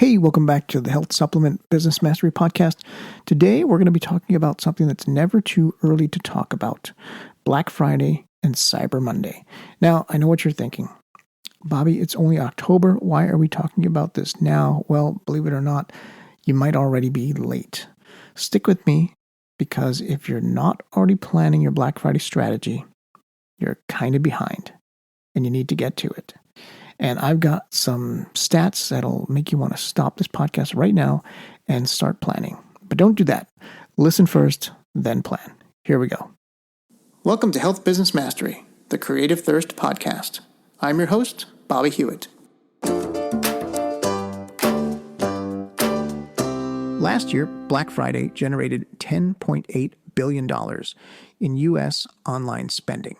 Hey, welcome back to the Health Supplement Business Mastery Podcast. Today, we're going to be talking about something that's never too early to talk about: Black Friday and Cyber Monday. Now, I know what you're thinking. Bobby, it's only October. Why are we talking about this now? Well, believe it or not, you might already be late. Stick with me, because if you're not already planning your Black Friday strategy, you're kind of behind, and you need to get to it. And I've got some stats that'll make you want to stop this podcast right now and start planning. But don't do that. Listen first, then plan. Here we go. Welcome to Health Business Mastery, the Creative Thirst Podcast. I'm your host, Bobby Hewitt. Last year, Black Friday generated $10.8 billion in U.S. online spending.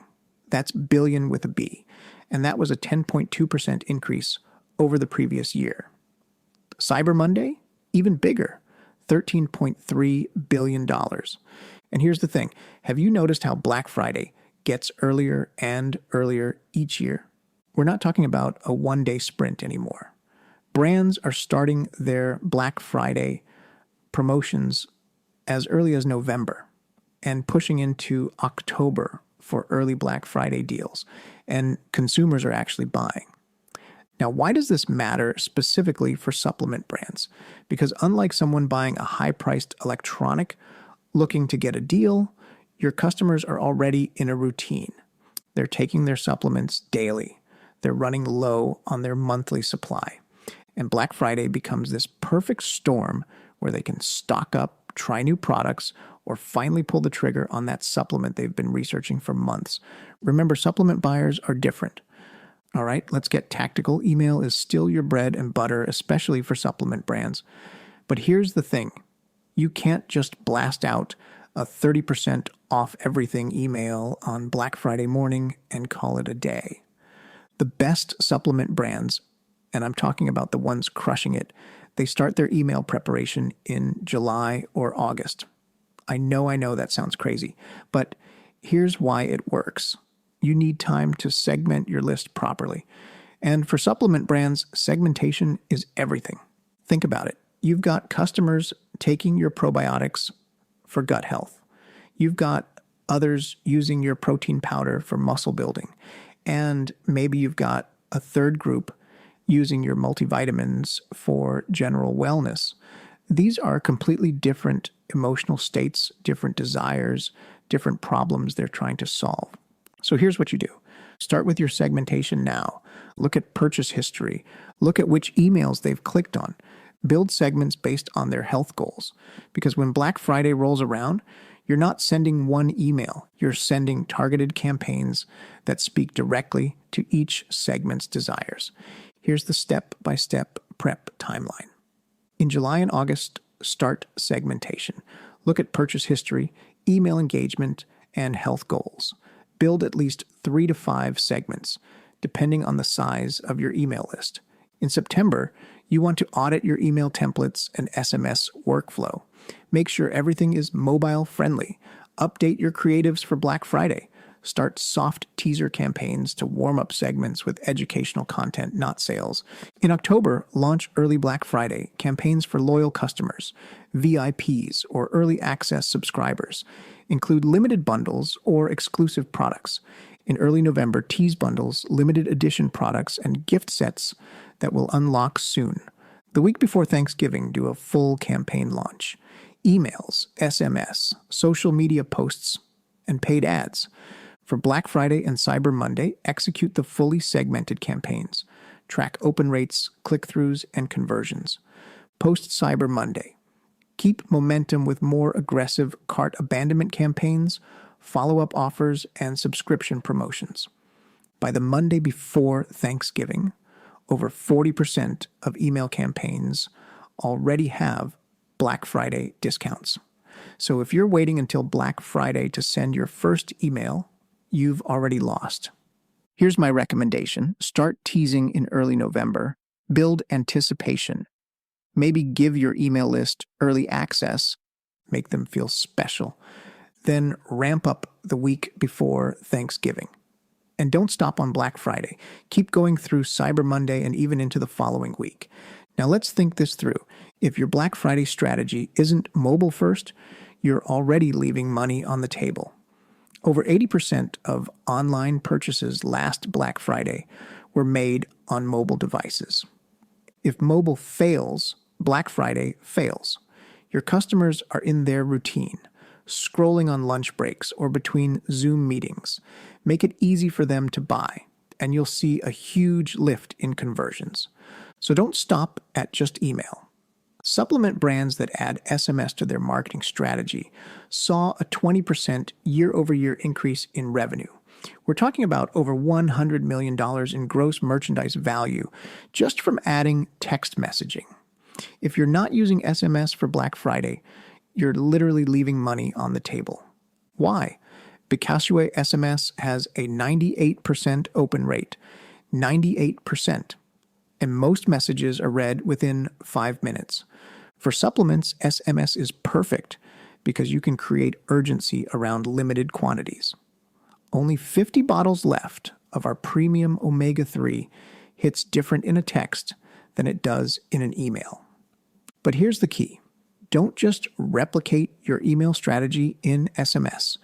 That's billion with a B. And that was a 10.2% increase over the previous year. Cyber Monday, even bigger, $13.3 billion. And here's the thing. Have you noticed how Black Friday gets earlier and earlier each year? We're not talking about a one-day sprint anymore. Brands are starting their Black Friday promotions as early as November and pushing into October for early Black Friday deals, and consumers are actually buying. Now, why does this matter specifically for supplement brands? Because unlike someone buying a high-priced electronic looking to get a deal, your customers are already in a routine. They're taking their supplements daily. They're running low on their monthly supply. And Black Friday becomes this perfect storm where they can stock up, try new products, or finally pull the trigger on that supplement they've been researching for months. Remember, supplement buyers are different. All right, let's get tactical. Email is still your bread and butter, especially for supplement brands. But here's the thing. You can't just blast out a 30% off everything email on Black Friday morning and call it a day. The best supplement brands, and I'm talking about the ones crushing it, they start their email preparation in July or August. I know that sounds crazy, but here's why it works. You need time to segment your list properly. And for supplement brands, segmentation is everything. Think about it. You've got customers taking your probiotics for gut health. You've got others using your protein powder for muscle building. And maybe you've got a third group using your multivitamins for general wellness. These are completely different emotional states, different desires, different problems they're trying to solve. So here's what you do. Start with your segmentation now. Look at purchase history. Look at which emails they've clicked on. Build segments based on their health goals. Because when Black Friday rolls around, you're not sending one email. You're sending targeted campaigns that speak directly to each segment's desires. Here's the step-by-step prep timeline. In July and August, start segmentation. Look at purchase history, email engagement, and health goals. Build at least 3 to 5 segments, depending on the size of your email list. In September, you want to audit your email templates and SMS workflow. Make sure everything is mobile friendly. Update your creatives for Black Friday. Start soft teaser campaigns to warm up segments with educational content, not sales. In October, launch early Black Friday campaigns for loyal customers, VIPs, or early access subscribers. Include limited bundles or exclusive products. In early November, tease bundles, limited edition products, and gift sets that will unlock soon. The week before Thanksgiving, do a full campaign launch. Emails, SMS, social media posts, and paid ads. For Black Friday and Cyber Monday, execute the fully segmented campaigns. Track open rates, click-throughs, and conversions. Post Cyber Monday. Keep momentum with more aggressive cart abandonment campaigns, follow-up offers, and subscription promotions. By the Monday before Thanksgiving, over 40% of email campaigns already have Black Friday discounts. So if you're waiting until Black Friday to send your first email, you've already lost. Here's my recommendation. Start teasing in early November. Build anticipation. Maybe give your email list early access. Make them feel special. Then ramp up the week before Thanksgiving. And don't stop on Black Friday. Keep going through Cyber Monday and even into the following week. Now let's think this through. If your Black Friday strategy isn't mobile first, you're already leaving money on the table. Over 80% of online purchases last Black Friday were made on mobile devices. If mobile fails, Black Friday fails. Your customers are in their routine, scrolling on lunch breaks or between Zoom meetings. Make it easy for them to buy, and you'll see a huge lift in conversions. So don't stop at just email. Supplement brands that add SMS to their marketing strategy saw a 20% year-over-year increase in revenue. We're talking about over $100 million in gross merchandise value just from adding text messaging. If you're not using SMS for Black Friday, you're literally leaving money on the table. Why? Because SMS has a 98% open rate. 98%. And most messages are read within 5 minutes. For supplements, SMS is perfect because you can create urgency around limited quantities. Only 50 bottles left of our premium omega-3 hits different in a text than it does in an email. But here's the key. Don't just replicate your email strategy in SMS.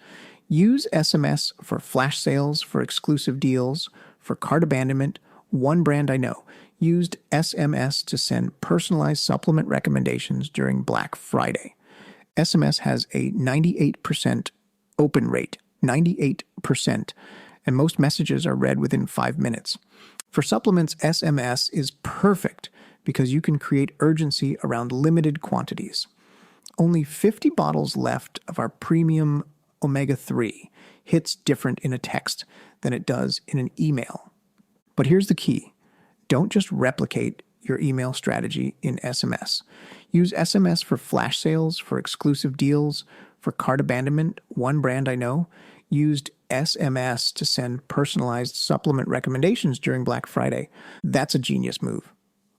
Use SMS for flash sales, for exclusive deals, for cart abandonment. One brand I know used SMS to send personalized supplement recommendations during Black Friday. SMS has a 98% open rate, 98%, and most messages are read within 5 minutes. For supplements, SMS is perfect because you can create urgency around limited quantities. Only 50 bottles left of our premium omega-3 hits different in a text than it does in an email. But here's the key. Don't just replicate your email strategy in SMS. Use SMS for flash sales, for exclusive deals, for cart abandonment. One brand I know used SMS to send personalized supplement recommendations during Black Friday. That's a genius move.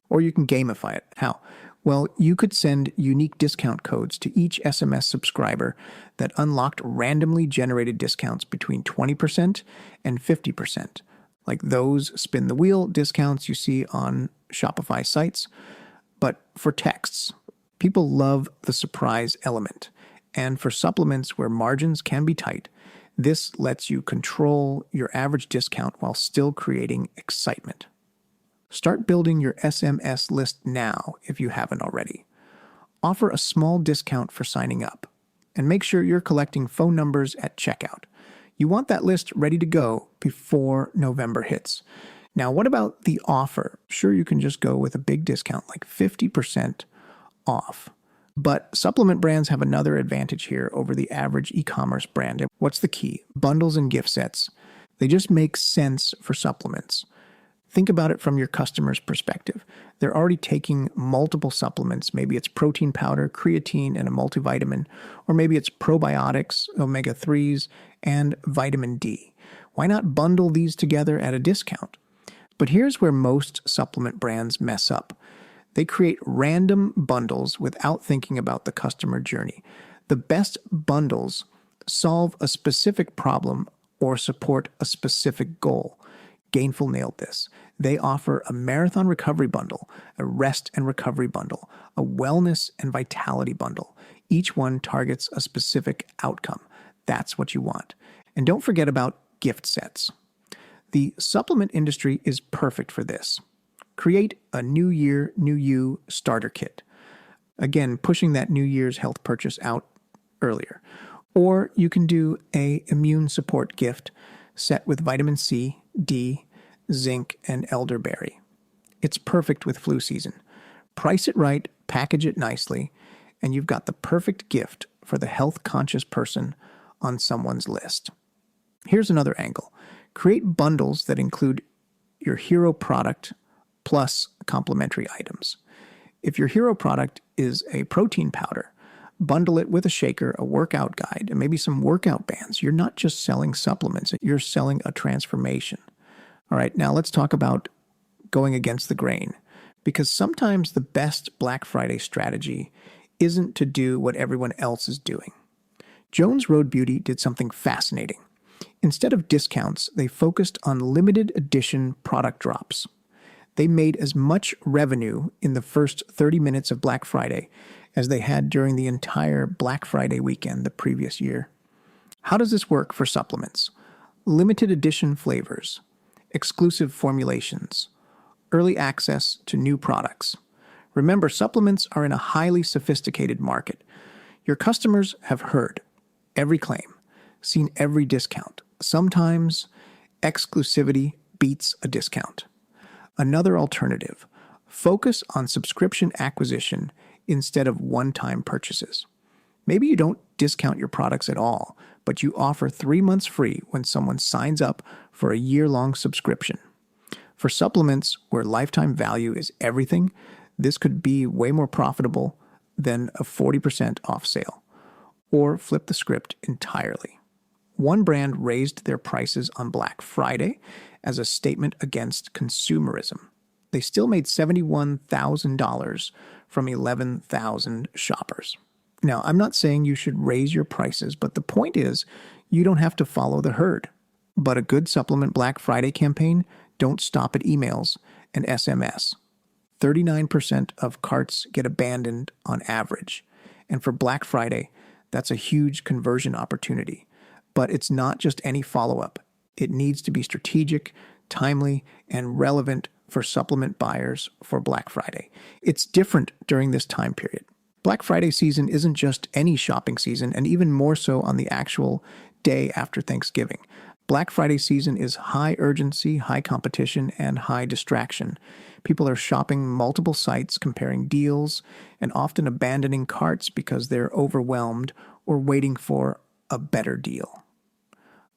Or you can gamify it. How? Well, you could send unique discount codes to each SMS subscriber that unlocked randomly generated discounts between 20% and 50%. Like those spin the wheel discounts you see on Shopify sites. But for texts, people love the surprise element. And for supplements where margins can be tight, this lets you control your average discount while still creating excitement. Start building your SMS list now if you haven't already. Offer a small discount for signing up. And make sure you're collecting phone numbers at checkout. You want that list ready to go before November hits. Now, what about the offer? Sure, you can just go with a big discount, like 50% off. But supplement brands have another advantage here over the average e-commerce brand. What's the key? Bundles and gift sets. They just make sense for supplements. Think about it from your customer's perspective. They're already taking multiple supplements. Maybe it's protein powder, creatine, and a multivitamin. Or maybe it's probiotics, omega-3s, and vitamin D. Why not bundle these together at a discount? But here's where most supplement brands mess up. They create random bundles without thinking about the customer journey. The best bundles solve a specific problem or support a specific goal. Gainful nailed this. They offer a marathon recovery bundle, a rest and recovery bundle, a wellness and vitality bundle. Each one targets a specific outcome. That's what you want. And don't forget about gift sets. The supplement industry is perfect for this. Create a New Year, New You starter kit. Again, pushing that New Year's health purchase out earlier. Or you can do a immune support gift set with vitamin C, D, zinc, and elderberry. It's perfect with flu season. Price it right, package it nicely, and you've got the perfect gift for the health-conscious person on someone's list. Here's another angle. Create bundles that include your hero product plus complementary items. If your hero product is a protein powder, bundle it with a shaker, a workout guide, and maybe some workout bands. You're not just selling supplements, you're selling a transformation. All right, now let's talk about going against the grain, because sometimes the best Black Friday strategy isn't to do what everyone else is doing. Jones Road Beauty did something fascinating. Instead of discounts, they focused on limited edition product drops. They made as much revenue in the first 30 minutes of Black Friday as they had during the entire Black Friday weekend the previous year. How does this work for supplements? Limited edition flavors, exclusive formulations, early access to new products. Remember, supplements are in a highly sophisticated market. Your customers have heard every claim, seen every discount. Sometimes exclusivity beats a discount. Another alternative, focus on subscription acquisition instead of one-time purchases. Maybe you don't discount your products at all, but you offer 3 months free when someone signs up for a year-long subscription. For supplements where lifetime value is everything, this could be way more profitable than a 40% off sale. Or flip the script entirely. One brand raised their prices on Black Friday as a statement against consumerism. They still made $71,000 from 11,000 shoppers. Now, I'm not saying you should raise your prices, but the point is you don't have to follow the herd. But a good supplement Black Friday campaign don't stop at emails and SMS. 39% of carts get abandoned on average. And for Black Friday, that's a huge conversion opportunity. But it's not just any follow-up. It needs to be strategic, timely, and relevant for supplement buyers for Black Friday. It's different during this time period. Black Friday season isn't just any shopping season, and even more so on the actual day after Thanksgiving. Black Friday season is high urgency, high competition, and high distraction. People are shopping multiple sites, comparing deals, and often abandoning carts because they're overwhelmed or waiting for a better deal.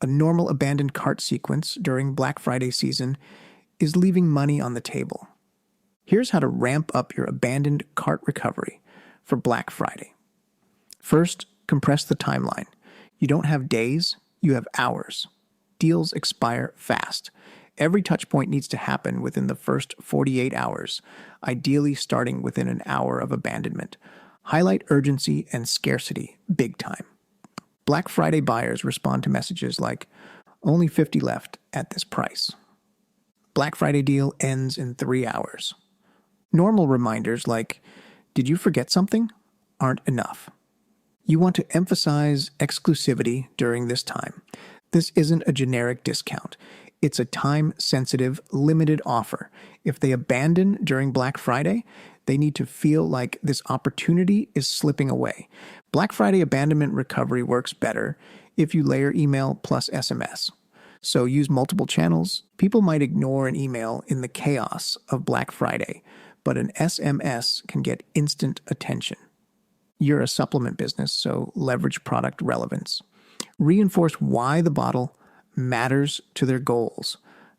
A normal abandoned cart sequence during Black Friday season is leaving money on the table. Here's how to ramp up your abandoned cart recovery for Black Friday. First, compress the timeline. You don't have days, you have hours. Deals expire fast. Every touch point needs to happen within the first 48 hours, ideally starting within an hour of abandonment. Highlight urgency and scarcity big time. Black Friday buyers respond to messages like, only 50 left at this price. Black Friday deal ends in 3 hours. Normal reminders like, did you forget something? Aren't enough. You want to emphasize exclusivity during this time. This isn't a generic discount. It's a time-sensitive, limited offer. If they abandon during Black Friday, they need to feel like this opportunity is slipping away. Black Friday abandonment recovery works better if you layer email plus SMS. So use multiple channels. People might ignore an email in the chaos of Black Friday, but an SMS can get instant attention. You're a supplement business, so leverage product relevance. Reinforce why the bottle matters to their goals,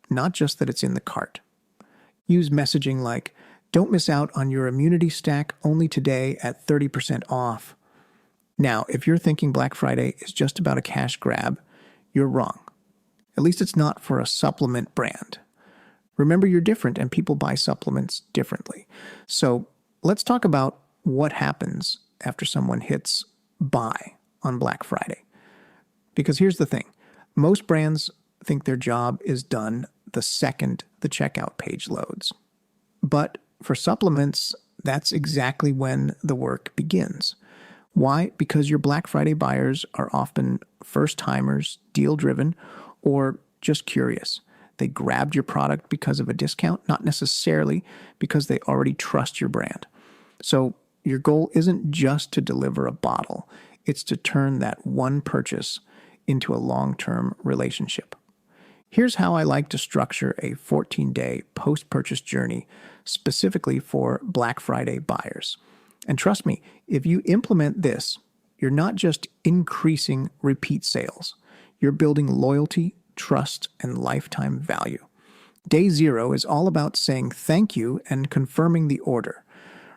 not just that it's in the cart. Use messaging like, don't miss out on your immunity stack only today at 30% off. Now, if you're thinking Black Friday is just about a cash grab, you're wrong. At least it's not for a supplement brand. Remember, you're different and people buy supplements differently. So let's talk about what happens after someone hits buy on Black Friday. Because here's the thing. Most brands think their job is done the second the checkout page loads. But for supplements, that's exactly when the work begins. Why? Because your Black Friday buyers are often first-timers, deal-driven, or just curious. They grabbed your product because of a discount, not necessarily because they already trust your brand. So your goal isn't just to deliver a bottle. It's to turn that one purchase into a long-term relationship. Here's how I like to structure a 14-day post-purchase journey specifically for Black Friday buyers. And trust me, if you implement this, you're not just increasing repeat sales. You're building loyalty, trust, and lifetime value. Day 0 is all about saying thank you and confirming the order.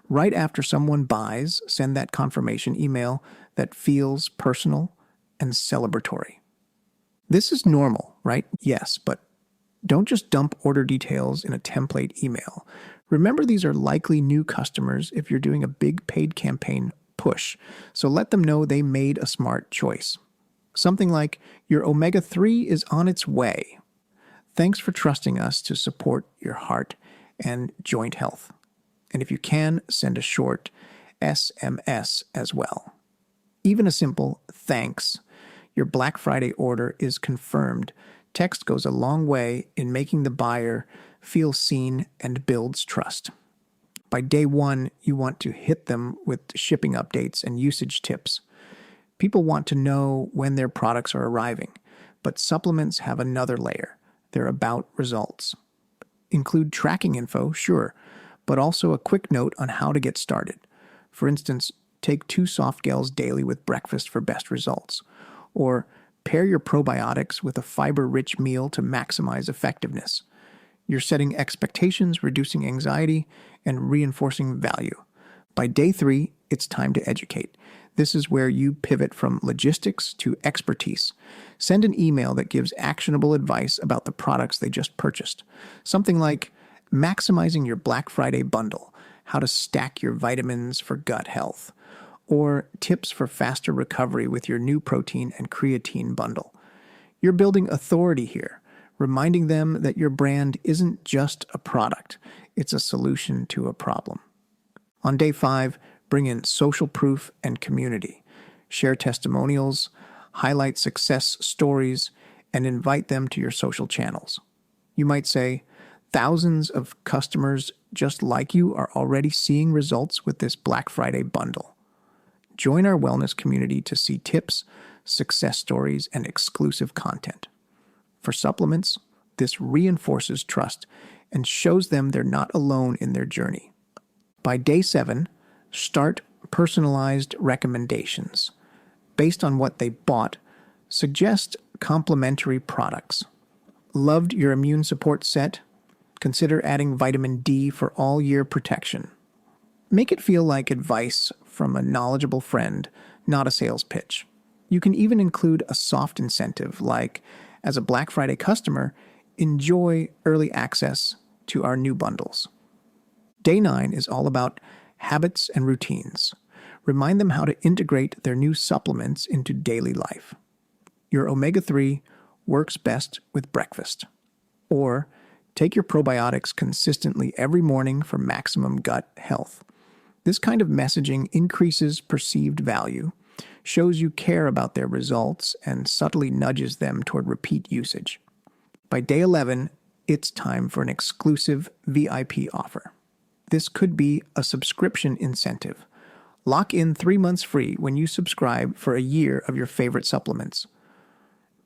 Right after someone buys, send that confirmation email that feels personal and celebratory. This is normal, right? Yes, but don't just dump order details in a template email. Remember, these are likely new customers if you're doing a big paid campaign push, so let them know they made a smart choice. Something like, your omega-3 is on its way. Thanks for trusting us to support your heart and joint health. And if you can, send a short SMS as well. Even a simple thanks, your Black Friday order is confirmed. Text goes a long way in making the buyer feel seen and builds trust. By day one, you want to hit them with shipping updates and usage tips. People want to know when their products are arriving, but supplements have another layer. They're about results. Include tracking info, sure, but also a quick note on how to get started. For instance, take 2 soft gels daily with breakfast for best results. Or pair your probiotics with a fiber-rich meal to maximize effectiveness. You're setting expectations, reducing anxiety, and reinforcing value. By day 3, it's time to educate. This is where you pivot from logistics to expertise. Send an email that gives actionable advice about the products they just purchased. Something like maximizing your Black Friday bundle, how to stack your vitamins for gut health, or tips for faster recovery with your new protein and creatine bundle. You're building authority here, reminding them that your brand isn't just a product, it's a solution to a problem. On day 5, bring in social proof and community. Share testimonials, highlight success stories, and invite them to your social channels. You might say, thousands of customers just like you are already seeing results with this Black Friday bundle. Join our wellness community to see tips, success stories, and exclusive content. For supplements, this reinforces trust and shows them they're not alone in their journey. By day 7, start personalized recommendations. Based on what they bought, suggest complementary products. Loved your immune support set? Consider adding vitamin D for all-year protection. Make it feel like advice from a knowledgeable friend, not a sales pitch. You can even include a soft incentive like, as a Black Friday customer, enjoy early access to our new bundles. Day 9 is all about habits and routines. Remind them how to integrate their new supplements into daily life. Your omega-3 works best with breakfast. Or take your probiotics consistently every morning for maximum gut health. This kind of messaging increases perceived value, shows you care about their results, and subtly nudges them toward repeat usage. By day 11, it's time for an exclusive VIP offer. This could be a subscription incentive. Lock in 3 months free when you subscribe for a year of your favorite supplements.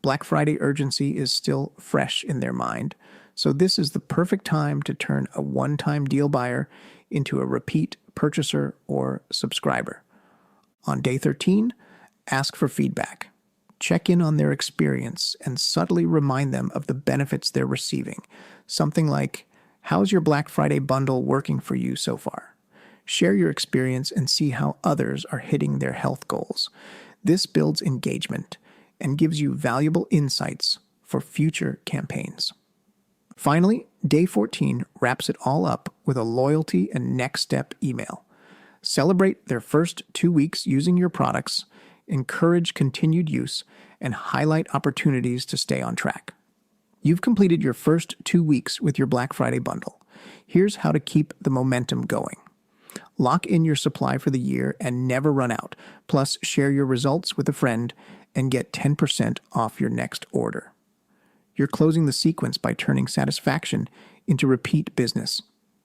Black Friday urgency is still fresh in their mind, so this is the perfect time to turn a one-time deal buyer into a repeat purchaser or subscriber. On day 13, ask for feedback. Check in on their experience and subtly remind them of the benefits they're receiving. Something like, how's your Black Friday bundle working for you so far? Share your experience and see how others are hitting their health goals. This builds engagement and gives you valuable insights for future campaigns. Finally, day 14 wraps it all up with a loyalty and next step email. Celebrate their first 2 weeks using your products, encourage continued use, and highlight opportunities to stay on track. You've completed your first 2 weeks with your Black Friday bundle. Here's how to keep the momentum going. Lock in your supply for the year and never run out. Plus, share your results with a friend and get 10% off your next order. You're closing the sequence by turning satisfaction into repeat business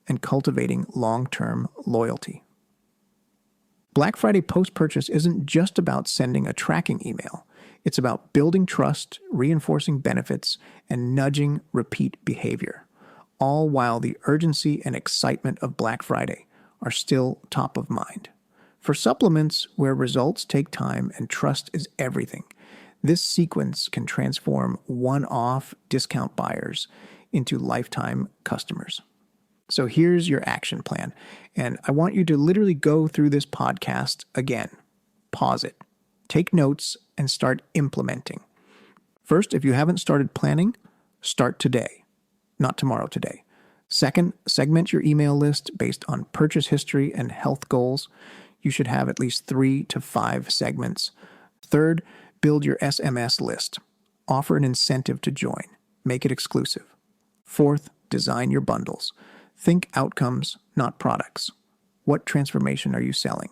and cultivating long-term loyalty. Black Friday post-purchase isn't just about sending a tracking email. It's about building trust, reinforcing benefits, and nudging repeat behavior, all while the urgency and excitement of Black Friday are still top of mind. For supplements where results take time and trust is everything, this sequence can transform one-off discount buyers into lifetime customers. So here's your action plan, and I want you to literally go through this podcast again. Pause it, take notes, and start implementing. First, if you haven't started planning, start today, not tomorrow, today. Second, segment your email list based on purchase history and health goals. You should have at least 3 to 5 segments. Third, build your SMS list. Offer an incentive to join. Make it exclusive. Fourth, design your bundles. Think outcomes, not products. What transformation are you selling?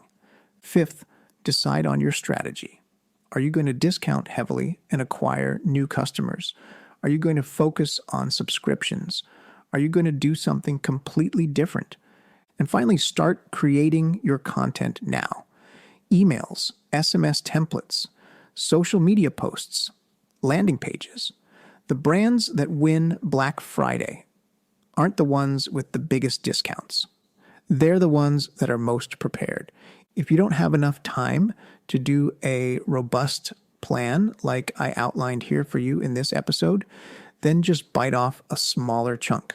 Fifth, decide on your strategy. Are you going to discount heavily and acquire new customers? Are you going to focus on subscriptions? Are you going to do something completely different? And finally, start creating your content now. Emails, SMS templates, social media posts, landing pages. The brands that win Black Friday aren't the ones with the biggest discounts. They're the ones that are most prepared. If you don't have enough time to do a robust plan like I outlined here for you in this episode, then just bite off a smaller chunk.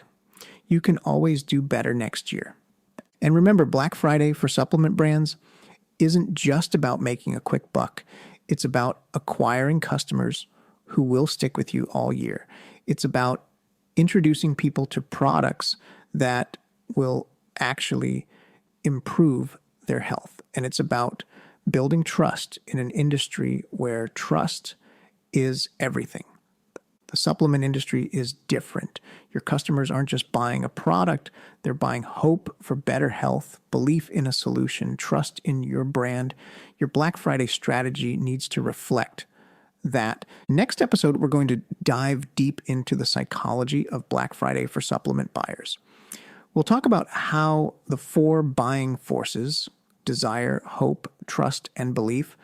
You can always do better next year. And remember, Black Friday for supplement brands isn't just about making a quick buck. It's about acquiring customers who will stick with you all year. It's about introducing people to products that will actually improve their health. And it's about building trust in an industry where trust is everything. The supplement industry is different. Your customers aren't just buying a product, they're buying hope for better health, belief in a solution, trust in your brand. Your Black Friday strategy needs to reflect that. Next episode, we're going to dive deep into the psychology of Black Friday for supplement buyers. We'll talk about how the 4 buying forces, desire, hope, trust, and belief,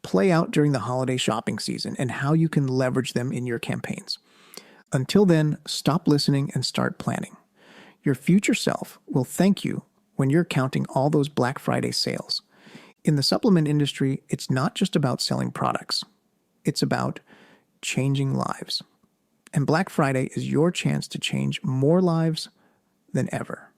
play out during the holiday shopping season and how you can leverage them in your campaigns. Until then, stop listening and start planning. Your future self will thank you when you're counting all those Black Friday sales. In the supplement industry, it's not just about selling products. It's about changing lives. And Black Friday is your chance to change more lives than ever.